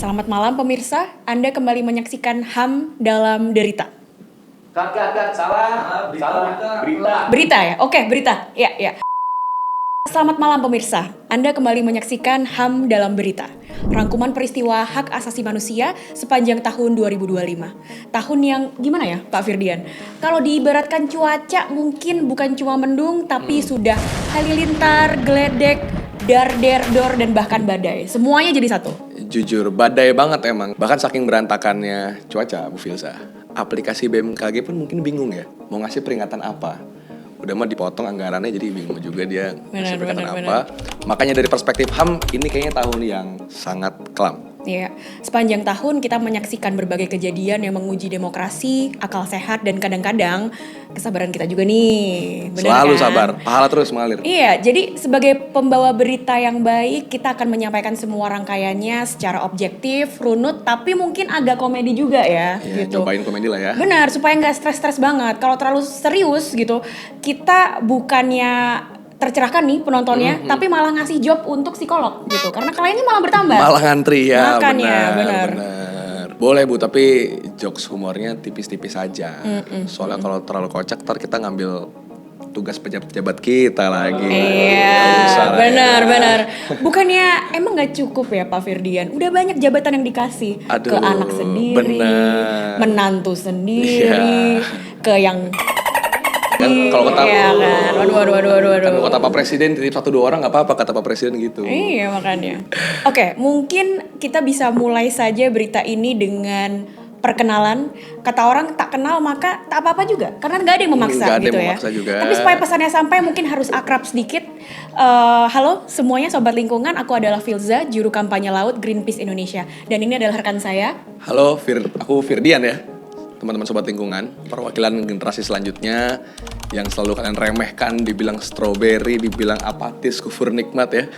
Selamat malam pemirsa, Anda kembali menyaksikan HAM dalam Derita. Salah. Berita ya? Oke, berita. Ya. Selamat malam pemirsa, Anda kembali menyaksikan HAM dalam Berita. Rangkuman peristiwa hak asasi manusia sepanjang tahun 2025. Tahun yang gimana ya Pak Firdian? Kalau diibaratkan cuaca mungkin bukan cuma mendung tapi sudah halilintar, geledek, dor, dan bahkan badai. Semuanya jadi satu. Jujur, badai banget emang. Bahkan saking berantakannya cuaca, Bu Filsa. Aplikasi BMKG pun mungkin bingung ya, mau ngasih peringatan apa. Udah mah dipotong anggarannya jadi bingung juga dia ngasih peringatan apa. Makanya dari perspektif HAM, ini kayaknya tahun yang sangat kelam. Iya, sepanjang tahun kita menyaksikan berbagai kejadian yang menguji demokrasi, akal sehat, dan kadang-kadang kesabaran kita juga nih. Bener Selalu kan? sabar, pahala terus mengalir. Iya, jadi sebagai pembawa berita yang baik, kita akan menyampaikan semua rangkaiannya secara objektif, runut, tapi mungkin agak komedi juga ya. Ya, gitu. cobain komedi lah ya. Benar, supaya nggak stres-stres banget. Kalau terlalu serius gitu, kita bukannya tercerahkan nih penontonnya, tapi malah ngasih job untuk psikolog gitu. Karena kliennya malah bertambah. Malah ngantri ya, Makanya, benar. Boleh Bu, tapi jokes humornya tipis-tipis aja. Soalnya kalau terlalu kocak, ntar kita ngambil tugas pejabat-pejabat kita lagi. Iya, benar. Bukannya emang nggak cukup ya Pak Firdian? Udah banyak jabatan yang dikasih ke anak sendiri, bener. menantu sendiri, ke yang Kan kalau kata iya kan, waduh. kan kata Pak Presiden titip 1-2 orang nggak apa-apa, kata Pak Presiden gitu. Iya makanya. Oke, mungkin kita bisa mulai saja berita ini dengan perkenalan. Kata orang tak kenal maka tak apa-apa juga, karena nggak ada yang memaksa Nggak ada gitu yang ya. memaksa juga. Tapi supaya pesannya sampai mungkin harus akrab sedikit. Halo semuanya sobat lingkungan, aku adalah Filza, juru kampanye laut Greenpeace Indonesia, dan ini adalah rekan saya. Halo, aku Firdian ya. Teman-teman sobat lingkungan, perwakilan generasi selanjutnya yang selalu kalian remehkan, dibilang stroberi, dibilang apatis, kufur nikmat ya.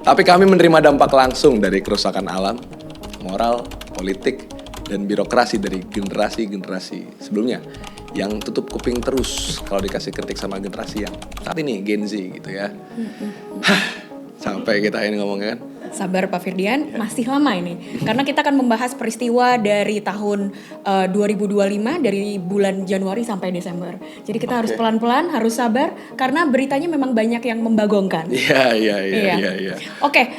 Tapi kami menerima dampak langsung dari kerusakan alam, moral, politik, dan birokrasi dari generasi-generasi sebelumnya yang tutup kuping terus kalau dikasih kritik sama generasi yang saat ini Gen Z gitu ya. Sampai kita ini ngomongnya kan. Sabar Pak Firdian, masih lama ini. Karena kita akan membahas peristiwa dari tahun 2025, dari bulan Januari sampai Desember. Jadi kita harus pelan-pelan, harus sabar, karena beritanya memang banyak yang membagongkan. Iya. Oke,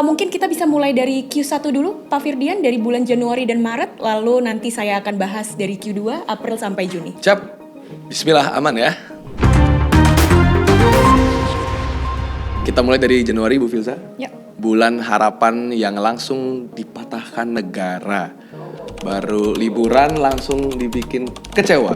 mungkin kita bisa mulai dari Q1 dulu, Pak Firdian, dari bulan Januari dan Maret. Lalu nanti saya akan bahas dari Q2, April sampai Juni. Cap, bismillah, aman ya. Kita mulai dari Januari, Bu Filza. Ya. Bulan harapan yang langsung dipatahkan negara. Baru liburan langsung dibikin kecewa.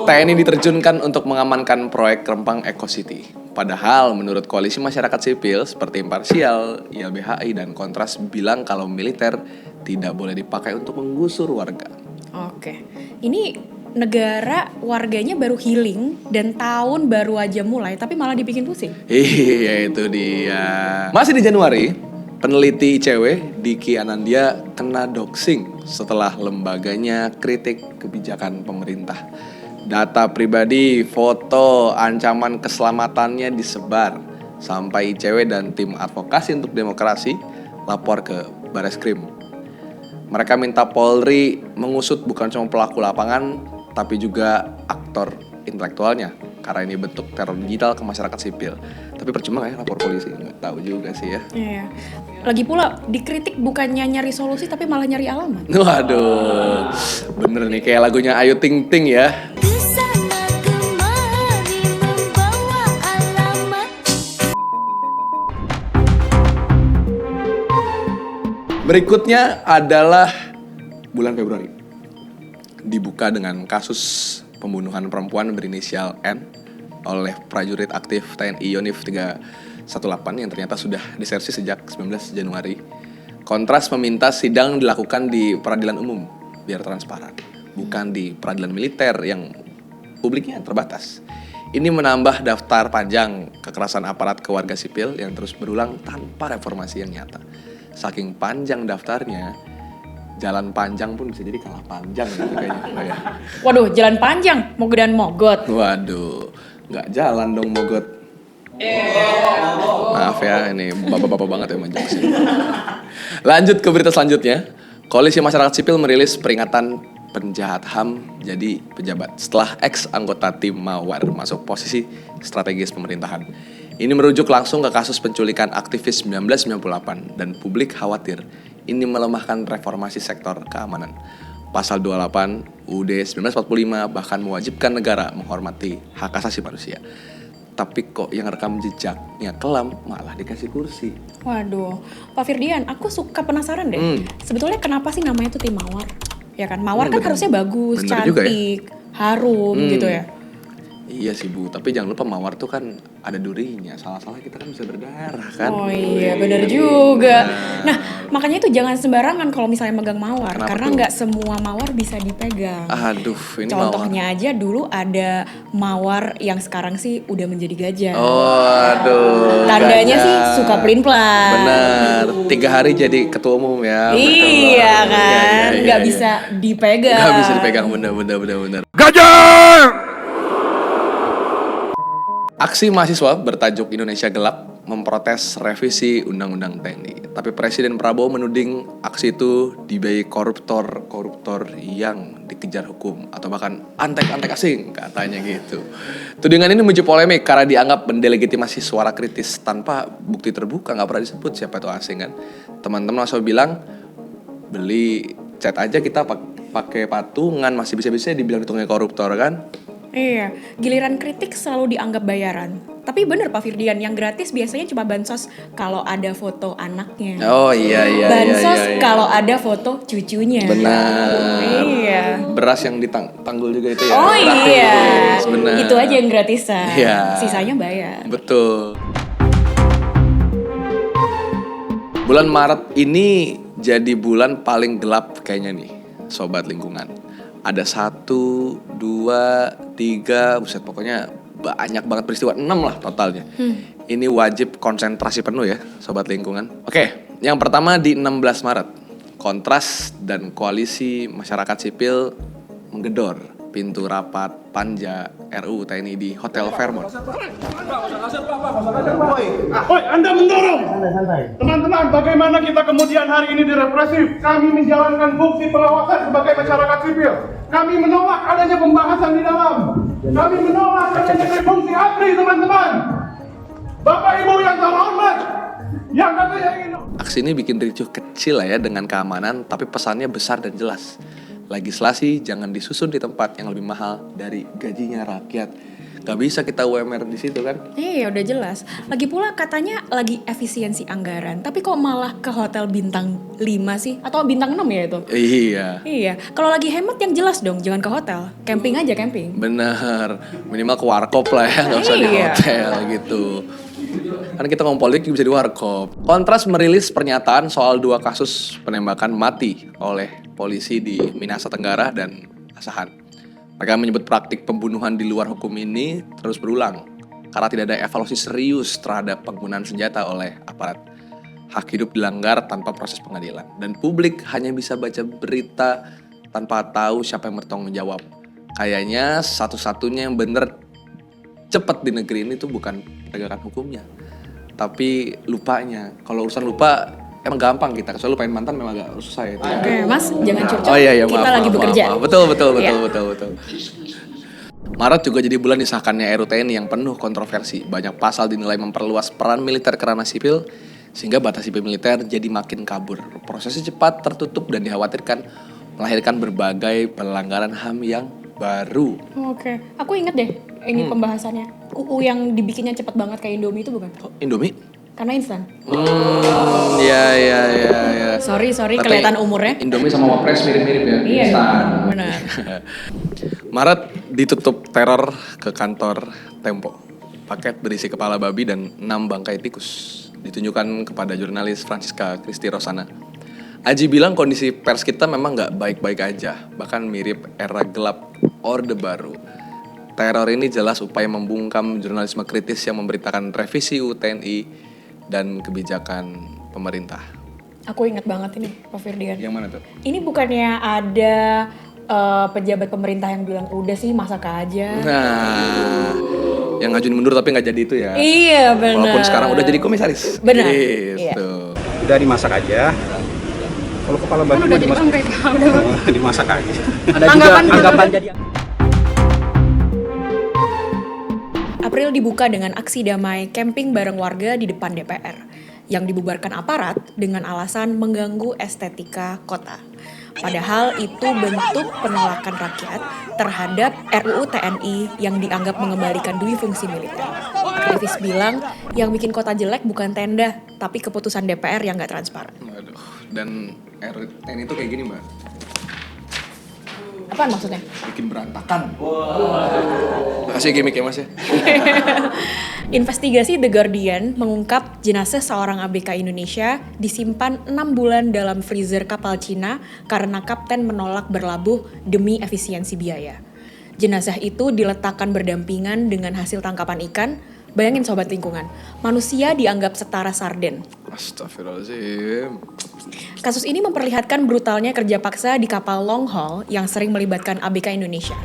TNI diterjunkan untuk mengamankan proyek Rempang Eco City. Padahal menurut koalisi masyarakat sipil seperti Imparsial, YLBHI, dan Kontras bilang kalau militer tidak boleh dipakai untuk menggusur warga. Oke, ini negara warganya baru healing dan tahun baru aja mulai tapi malah dibikin pusing. Iya itu dia. Masih di Januari, peneliti ICW Diki Anandia kena doxing setelah lembaganya kritik kebijakan pemerintah. Data pribadi, foto, ancaman keselamatannya disebar sampai ICW dan tim advokasi untuk demokrasi lapor ke Bareskrim. Mereka minta Polri mengusut bukan cuma pelaku lapangan tapi juga aktor intelektualnya, karena ini bentuk teror digital ke masyarakat sipil. Tapi percuma ya lapor polisi, nggak tahu juga sih ya. Iya. Lagi pula dikritik bukannya nyari solusi tapi malah nyari alamat. Waduh, bener nih kayak lagunya Ayu Ting Ting ya. Berikutnya adalah bulan Februari. Dibuka dengan kasus pembunuhan perempuan berinisial N oleh prajurit aktif TNI Yonif 318 yang ternyata sudah disersi sejak 19 Januari. Kontras meminta sidang dilakukan di peradilan umum biar transparan, bukan di peradilan militer yang publiknya terbatas. Ini menambah daftar panjang kekerasan aparat ke warga sipil yang terus berulang tanpa reformasi yang nyata. Saking panjang daftarnya, jalan panjang pun bisa jadi kalah panjang gitu kayaknya. Waduh, jalan panjang, Mogot dan Mogot. Waduh, nggak jalan dong Mogot. Maaf ya, ini bapak-bapak banget ya manjang sih. Lanjut ke berita selanjutnya. Koalisi Masyarakat Sipil merilis peringatan penjahat HAM jadi pejabat setelah ex anggota tim Mawar masuk posisi strategis pemerintahan. Ini merujuk langsung ke kasus penculikan aktivis 1998 dan publik khawatir ini melemahkan reformasi sektor keamanan. Pasal 28 UUD 1945 bahkan mewajibkan negara menghormati hak asasi manusia. Tapi kok yang rekam jejaknya kelam malah dikasih kursi. Waduh, Pak Firdian, aku suka penasaran deh. Sebetulnya kenapa sih namanya tuh tim Mawar? Ya kan, Mawar kan harusnya bagus, bener juga ya. cantik, harum gitu ya. Iya sih Bu, tapi jangan lupa Mawar tuh kan ada durinya. Salah-salah kita kan bisa berdarah kan. Oh iya, bener juga. Nah, makanya itu jangan sembarangan kalau misalnya megang Mawar. Kenapa karena tuh? nggak semua Mawar bisa dipegang. Aduh, ini Contohnya aja dulu ada Mawar yang sekarang sih udah menjadi gajah. Oh, aduh. Tandanya gajah. sih suka pelin-pelan. Bener, 3 hari jadi ketua umum ya. Iya kan, Iya, nggak iya. bisa dipegang. Gak bisa dipegang, bener. Aksi mahasiswa bertajuk Indonesia Gelap memprotes revisi Undang-Undang TNI. Tapi Presiden Prabowo menuding aksi itu dibiayai koruptor yang dikejar hukum atau bahkan antek-antek asing katanya gitu. Tudingan ini memicu polemik karena dianggap mendelegitimasi suara kritis tanpa bukti terbuka, nggak pernah disebut siapa itu asing kan. Teman-teman langsung bilang beli chat aja kita pakai patungan masih bisa-bisa dibilang hitungnya koruptor kan. Iya, giliran kritik selalu dianggap bayaran. Tapi bener Pak Firdian, yang gratis biasanya cuma bansos kalau ada foto anaknya. Oh iya. Bansos kalau ada foto cucunya. Benar. Iya. Beras yang ditanggul juga itu ya. Oh gratis. iya, Benar. itu aja yang gratisan. Iya. Sisanya bayar. Betul. Bulan Maret ini jadi bulan paling gelap kayaknya nih, sobat lingkungan. Ada 1, 2, 3, buset pokoknya banyak banget peristiwa, 6 lah totalnya. Ini wajib konsentrasi penuh ya, sobat lingkungan. Oke, yang pertama di 16 Maret. Kontras dan Koalisi Masyarakat Sipil menggedor pintu rapat Panja RUU TNI di Hotel Fairmont. Woi, Anda mendorong. Teman-teman, bagaimana kita kemudian hari ini direpresif? Kami menjalankan fungsi pengawasan sebagai masyarakat sipil. Kami menolak adanya pembahasan di dalam. Kami menolak adanya fungsi APRI, teman-teman. Bapak Ibu yang terhormat, yang katanya ingin... Aksi ini bikin ricuh kecil lah ya dengan keamanan, tapi pesannya besar dan jelas. Legislasi jangan disusun di tempat yang lebih mahal dari gajinya rakyat. Gak bisa kita UMR di situ kan? Iya udah jelas. Lagi pula katanya lagi efisiensi anggaran. Tapi kok malah ke hotel bintang 5 sih? Atau bintang 6 ya itu? Iya. Iya. Kalau lagi hemat yang jelas dong. Jangan ke hotel. Camping aja camping. Bener, minimal ke warkop lah ya, gak usah di Iya. hotel gitu. Karena kita ngomong politik bisa di warkop. Kontras merilis pernyataan soal 2 kasus penembakan mati oleh polisi di Minahasa Tenggara dan Asahan. Mereka menyebut praktik pembunuhan di luar hukum ini terus berulang karena tidak ada evaluasi serius terhadap penggunaan senjata oleh aparat. Hak hidup dilanggar tanpa proses pengadilan dan publik hanya bisa baca berita tanpa tahu siapa yang bertanggung jawab. Kayaknya satu-satunya yang bener cepet di negeri ini tuh bukan penegakan hukumnya, tapi lupanya. Kalau urusan lupa emang gampang kita, soalnya lupain mantan memang agak susah ya. Oke, Mas, jangan curcol. Oh iya, Kita maaf, lagi maaf, bekerja. maaf. Betul. Iya. Maret juga jadi bulan disahkannya RUU TNI yang penuh kontroversi. Banyak pasal dinilai memperluas peran militer ke ranah sipil, sehingga batas sipil militer jadi makin kabur. Prosesnya cepat, tertutup, dan dikhawatirkan melahirkan berbagai pelanggaran HAM yang baru. Oke, aku inget deh ini pembahasannya. UU yang dibikinnya cepet banget kayak Indomie itu bukan? Indomie? Karena instan. Iya. Sorry, Tapi kelihatan umurnya. Indomie sama Wapres mirip-mirip ya. Iya, Instan. benar. Maret ditutup teror ke kantor Tempo. Paket berisi kepala babi dan 6 bangkai tikus ditunjukkan kepada jurnalis Francisca Christy Rosana. Aji bilang kondisi pers kita memang nggak baik-baik aja, bahkan mirip era gelap Orde Baru. Teror ini jelas upaya membungkam jurnalisme kritis yang memberitakan revisi UU TNI dan kebijakan pemerintah. Aku inget banget ini, Pak Firdian. Yang mana tuh? Ini bukannya ada pejabat pemerintah yang bilang udah sih masak aja. Nah, yang ngajuin mundur tapi nggak jadi itu ya. Iya benar. Walaupun sekarang udah jadi komisaris. Benar. Gitu. Iya. Udah dimasak aja. Kalau kepala babi Udah jadi bangkai, Pak. dimasak aja. Ada juga anggapan jadi April dibuka dengan aksi damai camping bareng warga di depan DPR yang dibubarkan aparat dengan alasan mengganggu estetika kota. Padahal itu bentuk penolakan rakyat terhadap RUU TNI yang dianggap mengembalikan dui fungsi militer. Aktivis bilang yang bikin kota jelek bukan tenda, tapi keputusan DPR yang nggak transparan. Aduh, dan RUU TNI itu kayak gini Mbak, Apaan maksudnya? bikin berantakan. Kasih gimmick ya Mas ya. Investigasi The Guardian mengungkap jenazah seorang ABK Indonesia disimpan 6 bulan dalam freezer kapal Cina karena kapten menolak berlabuh demi efisiensi biaya. Jenazah itu diletakkan berdampingan dengan hasil tangkapan ikan. Bayangin sobat lingkungan, manusia dianggap setara sarden. Astagfirullahaladzim. Kasus ini memperlihatkan brutalnya kerja paksa di kapal long haul yang sering melibatkan ABK Indonesia.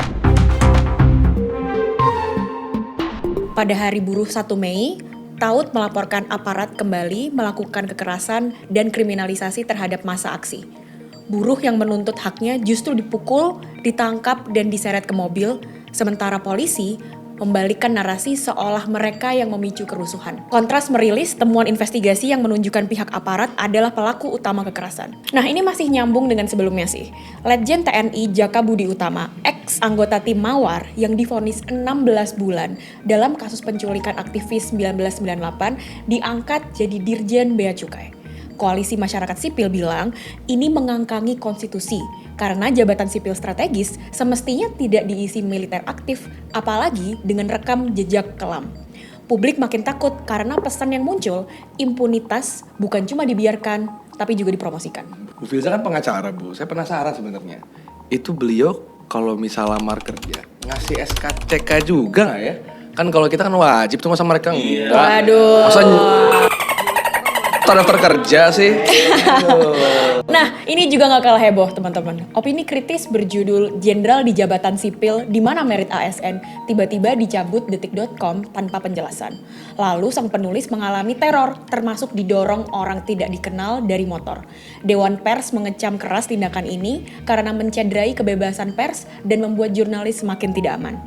Pada hari buruh 1 Mei, Taut melaporkan aparat kembali melakukan kekerasan dan kriminalisasi terhadap massa aksi. Buruh yang menuntut haknya justru dipukul, ditangkap, dan diseret ke mobil, sementara polisi membalikkan narasi seolah mereka yang memicu kerusuhan. Kontras merilis temuan investigasi yang menunjukkan pihak aparat adalah pelaku utama kekerasan. Nah, ini masih nyambung dengan sebelumnya sih. Letjen TNI Jaka Budi Utama, ex-anggota tim Mawar yang divonis 16 bulan dalam kasus penculikan aktivis 1998 diangkat jadi Dirjen Bea Cukai. Koalisi Masyarakat Sipil bilang ini mengangkangi konstitusi karena jabatan sipil strategis semestinya tidak diisi militer aktif, apalagi dengan rekam jejak kelam. Publik makin takut karena pesan yang muncul, impunitas bukan cuma dibiarkan, tapi juga dipromosikan. Bu Filza kan pengacara Bu, saya penasaran sebenarnya. Itu beliau kalau misal lamar kerja ngasih SKCK juga nggak ya? Kan kalau kita kan wajib tuh, masa mereka enggak? Waduh. Masa daftar kerja sih? Nah, ini juga nggak kalah heboh teman-teman. Opini kritis berjudul Jenderal di Jabatan Sipil di mana merit ASN tiba-tiba dicabut detik.com tanpa penjelasan. Lalu sang penulis mengalami teror, termasuk didorong orang tidak dikenal dari motor. Dewan Pers mengecam keras tindakan ini karena mencederai kebebasan pers dan membuat jurnalis semakin tidak aman.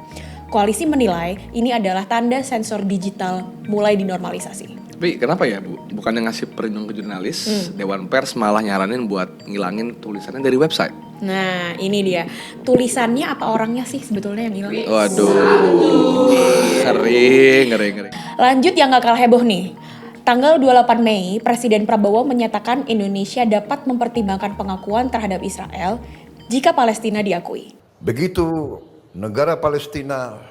Koalisi menilai ini adalah tanda sensor digital mulai dinormalisasi. Tapi kenapa ya Bu? Bukannya ngasih perlindungan ke jurnalis, Dewan Pers malah nyaranin buat ngilangin tulisannya dari website. Nah, ini dia. Tulisannya apa orangnya sih sebetulnya yang hilang? Waduh, ngeri. Lanjut yang gak kalah heboh nih. Tanggal 28 Mei, Presiden Prabowo menyatakan Indonesia dapat mempertimbangkan pengakuan terhadap Israel jika Palestina diakui. Begitu negara Palestina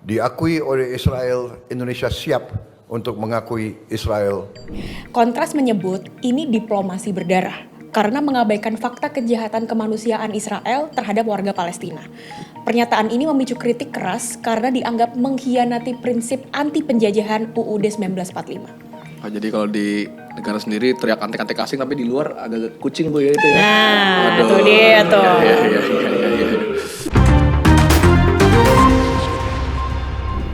diakui oleh Israel, Indonesia siap untuk mengakui Israel. Kontras menyebut ini diplomasi berdarah karena mengabaikan fakta kejahatan kemanusiaan Israel terhadap warga Palestina. Pernyataan ini memicu kritik keras karena dianggap mengkhianati prinsip anti penjajahan UUD 1945. Oh, jadi kalau di negara sendiri teriak antek-antek asing, tapi di luar agak kucing Bu ya itu ya? Nah, Waduh. itu dia tuh. Iya.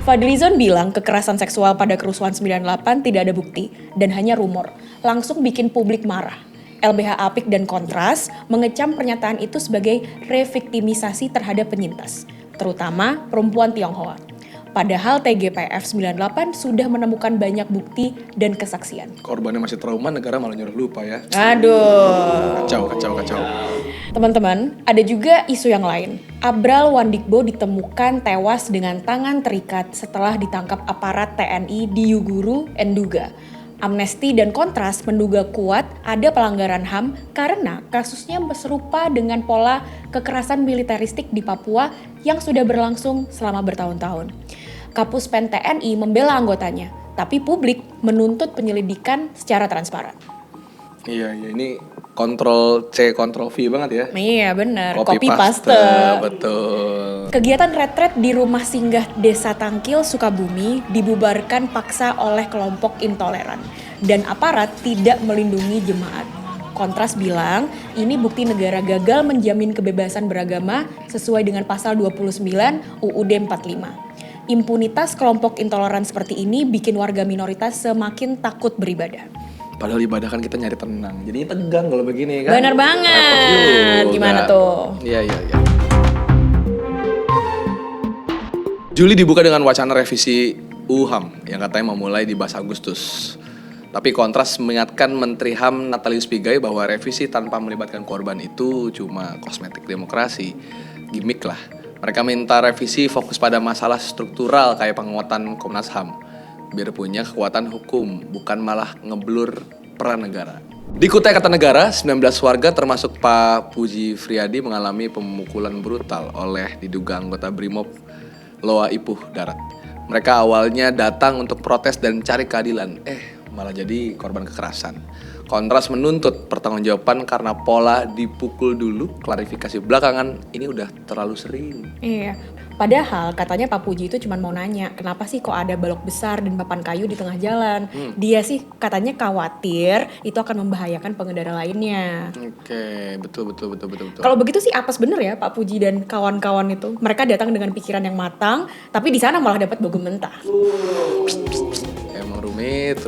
Fadlizon bilang kekerasan seksual pada kerusuhan 98 tidak ada bukti dan hanya rumor, langsung bikin publik marah. LBH Apik dan Kontras mengecam pernyataan itu sebagai reviktimisasi terhadap penyintas, terutama perempuan Tionghoa. Padahal TGPF 98 sudah menemukan banyak bukti dan kesaksian. Korbannya masih trauma, negara malah nyuruh lupa ya. Aduh. Kacau. Teman-teman, ada juga isu yang lain. Abral Wandikbo ditemukan tewas dengan tangan terikat setelah ditangkap aparat TNI di Yuguru, Enduga. Amnesty dan Kontras menduga kuat ada pelanggaran HAM karena kasusnya serupa dengan pola kekerasan militeristik di Papua yang sudah berlangsung selama bertahun-tahun. Kapus Pen TNI membela anggotanya, tapi publik menuntut penyelidikan secara transparan. Iya, ini Ctrl C, Ctrl V banget ya. Iya benar, Copy copy paste. Betul. Kegiatan retret di rumah singgah Desa Tangkil, Sukabumi dibubarkan paksa oleh kelompok intoleran dan aparat tidak melindungi jemaat. Kontras bilang ini bukti negara gagal menjamin kebebasan beragama sesuai dengan pasal 29 UUD 45. Impunitas kelompok intoleran seperti ini bikin warga minoritas semakin takut beribadah. Padahal ibadah kan kita nyari tenang. Jadinya tegang kalau begini kan. Bener banget. Repot juga. Gimana tuh? Iya. Juli dibuka dengan wacana revisi UU HAM yang katanya memulai dibahas Agustus. Tapi kontras mengingatkan Menteri HAM Natalius Pigai bahwa revisi tanpa melibatkan korban itu cuma kosmetik demokrasi, gimmick lah. Mereka minta revisi fokus pada masalah struktural kayak penguatan Komnas HAM, biar punya kekuatan hukum, bukan malah ngeblur peran negara. Di Kutai Kartanegara, 19 warga termasuk Pak Puji Friadi mengalami pemukulan brutal oleh diduga anggota Brimob Loa Ipuh Darat. Mereka awalnya datang untuk protes dan cari keadilan, malah jadi korban kekerasan. Kontras menuntut pertanggungjawaban karena pola dipukul dulu, klarifikasi belakangan ini udah terlalu sering. Iya. Padahal katanya Pak Puji itu cuma mau nanya, kenapa sih kok ada balok besar dan papan kayu di tengah jalan? Dia sih katanya khawatir itu akan membahayakan pengendara lainnya. Oke, betul. Kalau begitu sih apes bener ya Pak Puji dan kawan-kawan itu. Mereka datang dengan pikiran yang matang, tapi di sana malah dapat bogem mentah. Emang rumit.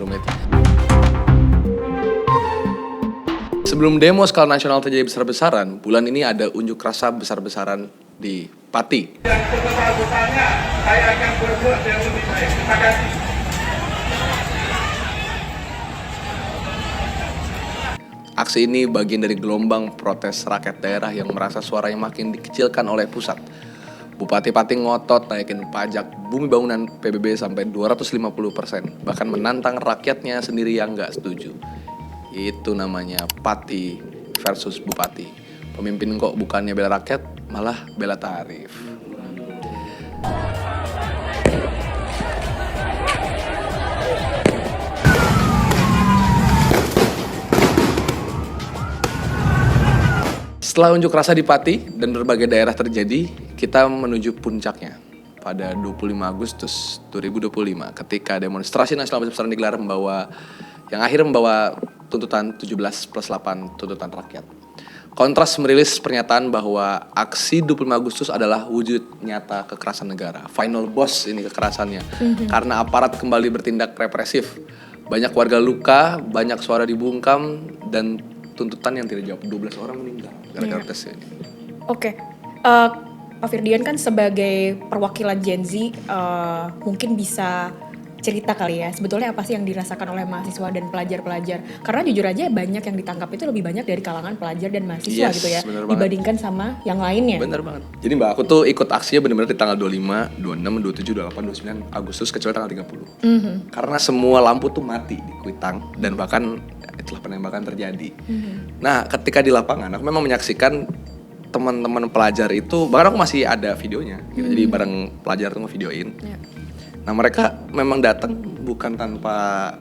Sebelum demo skala nasional terjadi besar-besaran, bulan ini ada unjuk rasa besar-besaran di Pati. Dan sebesar-besarnya saya akan berbuat yang lebih baik. Terima kasih. Aksi ini bagian dari gelombang protes rakyat daerah yang merasa suaranya makin dikecilkan oleh pusat. Bupati Pati ngotot naikin pajak bumi bangunan PBB sampai 250%, bahkan menantang rakyatnya sendiri yang nggak setuju. Itu namanya Pati versus Bupati. Pemimpin kok bukannya bela rakyat, malah bela tarif. Setelah unjuk rasa di Pati dan berbagai daerah terjadi, kita menuju puncaknya pada 25 Agustus 2025 ketika demonstrasi nasional besar-besaran digelar yang akhirnya membawa tuntutan 17+8 tuntutan rakyat. Kontras merilis pernyataan bahwa aksi 25 Agustus adalah wujud nyata kekerasan negara. Final boss ini kekerasannya. Karena aparat kembali bertindak represif. Banyak warga luka, banyak suara dibungkam, dan tuntutan yang tidak dijawab. 12 orang meninggal gara-gara tes ini. Oke. Pak Firdian kan sebagai perwakilan Gen Z mungkin bisa cerita kali ya, sebetulnya apa sih yang dirasakan oleh mahasiswa dan pelajar-pelajar? Karena jujur aja banyak yang ditangkap itu lebih banyak dari kalangan pelajar dan mahasiswa gitu ya, dibandingkan sama yang lainnya. Bener banget. Jadi Mbak, aku tuh ikut aksinya bener-bener di tanggal 25, 26, 27, 28, 29 Agustus kecuali tanggal 30. Karena semua lampu tuh mati di Kuitang dan bahkan itulah penembakan terjadi. Nah, ketika di lapangan aku memang menyaksikan teman-teman pelajar itu, bahkan aku masih ada videonya gitu. Jadi bareng pelajar tuh ngevideoin. Nah, mereka memang datang bukan tanpa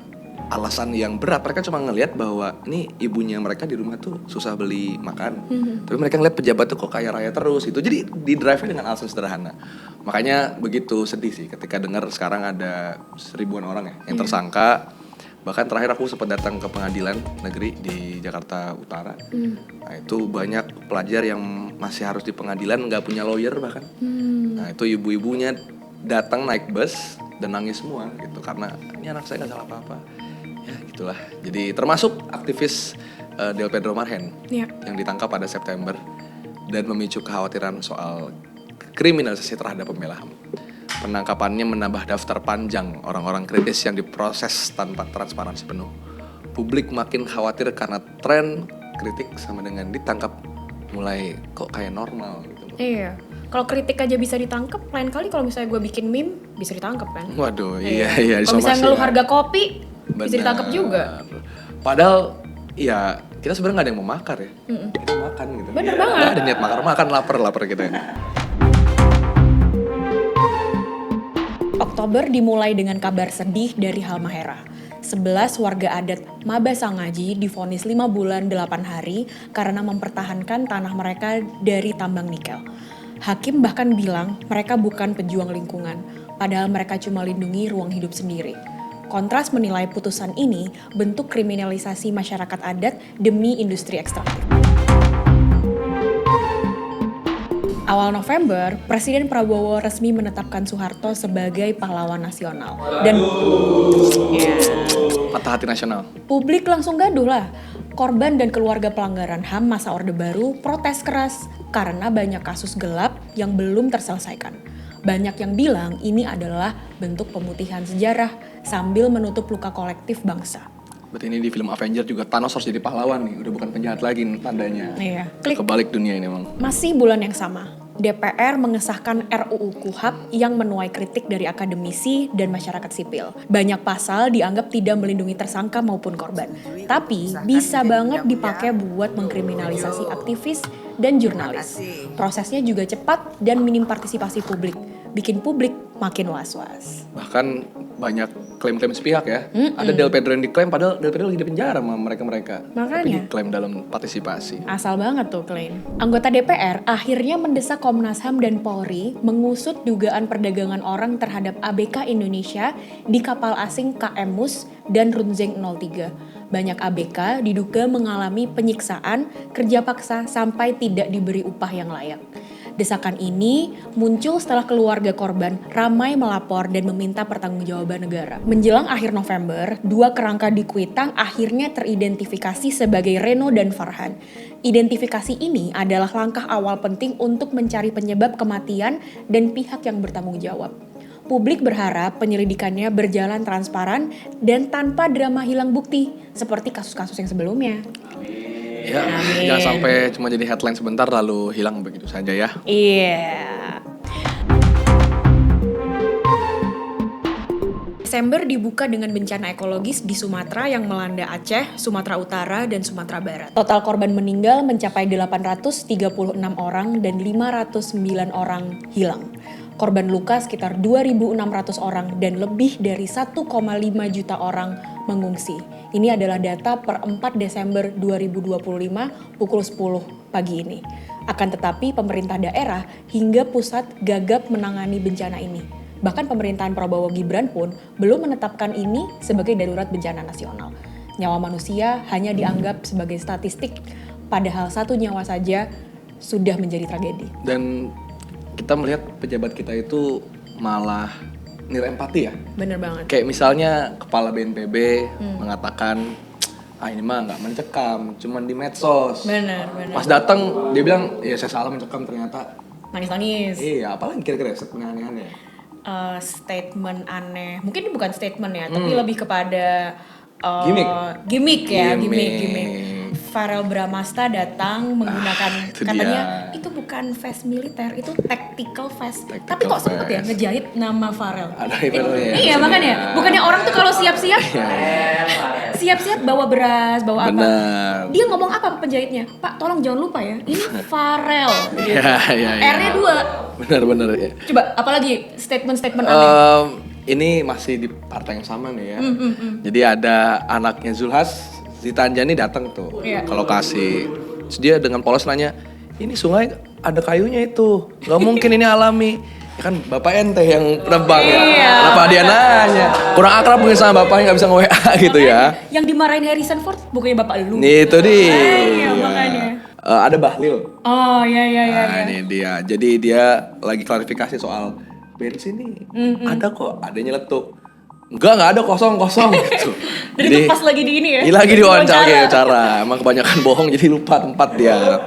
alasan yang berat. Mereka cuma ngelihat bahwa ini ibunya mereka di rumah tuh susah beli makan. Tapi mereka ngeliat pejabat tuh kok kaya raya terus gitu. Jadi di drive-nya dengan alasan sederhana. Makanya begitu sedih sih ketika dengar sekarang ada 1000-an orang ya yang tersangka. Bahkan terakhir aku sempat datang ke pengadilan negeri di Jakarta Utara. Nah, itu banyak pelajar yang masih harus di pengadilan, nggak punya lawyer bahkan. Nah, itu ibu-ibunya datang naik bus dan nangis semua gitu karena ini anak saya nggak salah apa-apa. Ya gitulah. Jadi termasuk aktivis Del Pedro Marhen yang ditangkap pada September dan memicu kekhawatiran soal kriminalisasi terhadap pembela HAM. Penangkapannya menambah daftar panjang orang-orang kritis yang diproses tanpa transparansi penuh. Publik makin khawatir karena tren kritik sama dengan ditangkap mulai kok kayak normal gitu. Iya. Kalau kritik aja bisa ditangkap, lain kali kalau misalnya gue bikin meme bisa ditangkap kan? Waduh, iya. Kalau misalnya ngeluh harga kopi bisa ditangkap juga. Padahal ya kita sebenarnya nggak ada yang mau makar ya. Kita makan gitu. Bener banget. Nggak ada niat makan lapar gitu ya. Oktober dimulai dengan kabar sedih dari Halmahera. 11 warga adat Mabasangaji divonis 5 bulan 8 hari karena mempertahankan tanah mereka dari tambang nikel. Hakim bahkan bilang mereka bukan pejuang lingkungan, padahal mereka cuma lindungi ruang hidup sendiri. Kontras menilai putusan ini bentuk kriminalisasi masyarakat adat demi industri ekstraktif. Awal November, Presiden Prabowo resmi menetapkan Soeharto sebagai pahlawan nasional. Dan Patah hati nasional. publik langsung gaduh lah. Korban dan keluarga pelanggaran HAM masa Orde Baru protes keras karena banyak kasus gelap yang belum terselesaikan. Banyak yang bilang ini adalah bentuk pemutihan sejarah sambil menutup luka kolektif bangsa. Berarti ini di film Avenger juga Thanos harus jadi pahlawan nih, udah bukan penjahat lagi tandanya. Iya. Klik. Kebalik dunia ini emang. Masih bulan yang sama, DPR mengesahkan RUU KUHP yang menuai kritik dari akademisi dan masyarakat sipil. Banyak pasal dianggap tidak melindungi tersangka maupun korban. Tapi bisa banget dipakai buat mengkriminalisasi aktivis dan jurnalis. Prosesnya juga cepat dan minim partisipasi publik. Bikin publik makin was-was. Bahkan banyak klaim-klaim sepihak ya. Ada Del Pedro yang diklaim padahal Del Pedro lagi di penjara sama mereka-mereka. Makanya. Tapi diklaim dalam partisipasi. Asal banget tuh klaim. Anggota DPR akhirnya mendesak Komnas HAM dan Polri mengusut dugaan perdagangan orang terhadap ABK Indonesia di kapal asing KM Mus dan Runzeng 03. Banyak ABK diduga mengalami penyiksaan, kerja paksa sampai tidak diberi upah yang layak. Desakan ini muncul setelah keluarga korban ramai melapor dan meminta pertanggungjawaban negara. Menjelang akhir November, 2 kerangka di Kuitang akhirnya teridentifikasi sebagai Reno dan Farhan. Identifikasi ini adalah langkah awal penting untuk mencari penyebab kematian dan pihak yang bertanggung jawab. Publik berharap penyelidikannya berjalan transparan dan tanpa drama hilang bukti, seperti kasus-kasus yang sebelumnya. Ya, Amin. jangan sampai cuma jadi headline sebentar lalu hilang begitu saja ya. Iya. Desember dibuka dengan bencana ekologis di Sumatera yang melanda Aceh, Sumatera Utara, dan Sumatera Barat. Total korban meninggal mencapai 836 orang dan 509 orang hilang. Korban luka sekitar 2.600 orang dan lebih dari 1,5 juta orang mengungsi. Ini adalah data per 4 Desember 2025 pukul 10 pagi ini. Akan tetapi pemerintah daerah hingga pusat gagap menangani bencana ini. Bahkan pemerintahan Prabowo Gibran pun belum menetapkan ini sebagai darurat bencana nasional. Nyawa manusia hanya dianggap sebagai statistik, padahal 1 nyawa saja sudah menjadi tragedi. Dan kita melihat pejabat kita itu malah nilai empati ya. Bener banget. Kayak misalnya kepala BNPB mengatakan, ini mah nggak mencekam, cuman di medsos. Bener. Pas datang dia bilang, ya saya salah mencekam ternyata. Nangis-nangis. Iya, apalagi kira-kira statement aneh-aneh. Statement aneh. Mungkin ini bukan statement ya, tapi lebih kepada Gimmick ya, Gimmick. gimmick. Farel Bramasta datang menggunakan itu katanya dia. itu bukan vest militer, itu tactical vest. Tactical Tapi kok sempet ya vest. ngejahit nama Farel? Ada emailnya. Iya makanya, bukannya orang tuh kalau siap-siap siap-siap bawa beras, bawa apa? Benar. Dia ngomong apa penjahitnya? Pak, tolong jangan lupa ya, ini Farel. Iya. R-nya 2. Benar. Ya. Coba apalagi statement-statement aneh. Ini masih di partai yang sama nih ya. Jadi ada anaknya Zulhas, Zitanjani datang tuh Iya. ke lokasi. Terus dia dengan polos nanya, ini sungai ada kayunya itu, nggak mungkin ini alami. Ya kan bapak ente yang nebang ya. Iya. Kenapa dia nanya? Kurang akrab mungkin sama bapaknya nggak bisa nge-WA gitu ya. Yang dimarahin Harrison Ford bukannya bapak lu. Itu dia. Iya, makanya. Ada Bahlil. Oh iya. Nah, ini dia. Jadi dia lagi klarifikasi soal bensin nih. Ada kok, adanya letuk. Enggak ada kosong gitu. Dan itu pas lagi di ini ya? Lagi diwawancara. Emang kebanyakan bohong jadi lupa tempat dia.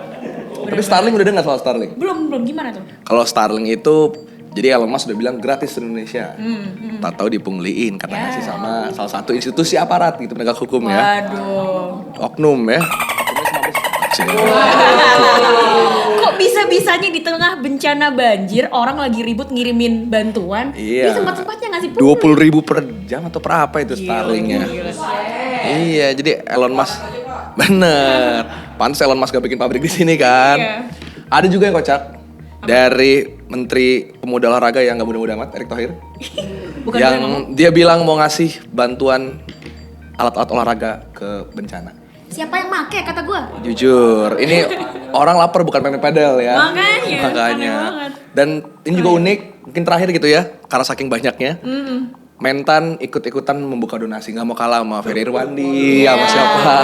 Tapi Starlink udah dengar soal Starlink? Belum gimana tuh? Kalau Starlink itu jadi Elon Musk udah bilang gratis di Indonesia. Tak tahu dipungliin katanya sih sama salah satu institusi aparat gitu penegak hukum ya. Waduh. Oknum ya. Kok bisa-bisanya di tengah bencana banjir orang lagi ribut ngirimin bantuan? Iya. Dia sempat-sempatnya ngasih 20.000 per jam atau per apa itu Starlinknya? Gila. Iya, jadi Elon Musk bener. Pantes Elon Musk gak bikin pabrik di sini kan? Iya. Ada juga yang kocak dari Menteri Pemuda Olahraga yang gak muda-muda amat, Erick Thohir, Bukan yang gue ngomong. dia bilang mau ngasih bantuan alat-alat olahraga ke bencana. Siapa yang make kata gue? Jujur, ini orang lapar bukan pengen pedal ya. Makanya, aneh banget. Dan ini juga unik, mungkin terakhir gitu ya, karena saking banyaknya. Mentan ikut-ikutan membuka donasi, nggak mau kalah sama Ferry Irwandi, sama siapa.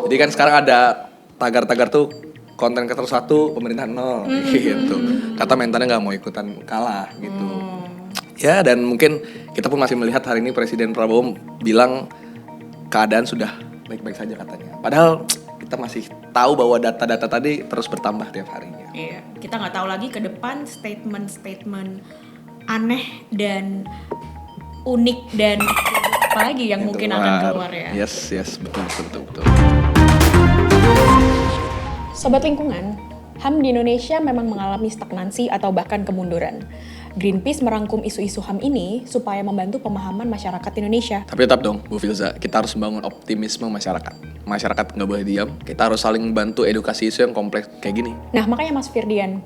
Jadi kan sekarang ada tagar-tagar tuh konten kreator 1, pemerintah 0 gitu. Kata mentalnya nggak mau ikutan kalah gitu. Ya, dan mungkin kita pun masih melihat hari ini Presiden Prabowo bilang keadaan sudah baik-baik saja katanya. Padahal kita masih tahu bahwa data-data tadi terus bertambah tiap harinya. Iya, kita nggak tahu lagi ke depan statement-statement aneh dan unik dan apa lagi yang mungkin akan keluar ya. Yes, betul. Sobat lingkungan, HAM di Indonesia memang mengalami stagnansi atau bahkan kemunduran. Greenpeace merangkum isu-isu HAM ini supaya membantu pemahaman masyarakat Indonesia. Tapi tetap dong, Bu Filza, kita harus membangun optimisme masyarakat. Masyarakat nggak boleh diam, kita harus saling bantu edukasi isu yang kompleks kayak gini. Nah, makanya Mas Firdian,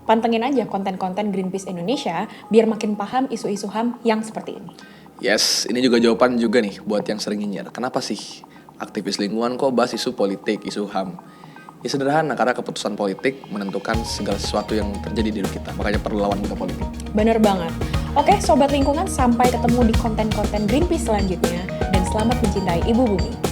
pantengin aja konten-konten Greenpeace Indonesia biar makin paham isu-isu HAM yang seperti ini. Yes, ini juga jawaban juga nih buat yang sering nyinyir. Kenapa sih aktivis lingkungan kok bahas isu politik, isu HAM? Ya sederhana, karena keputusan politik menentukan segala sesuatu yang terjadi di hidup kita. Makanya perlu lawan juga politik. Bener banget. Oke, Sobat Lingkungan, sampai ketemu di konten-konten Greenpeace selanjutnya. Dan selamat mencintai Ibu Bumi.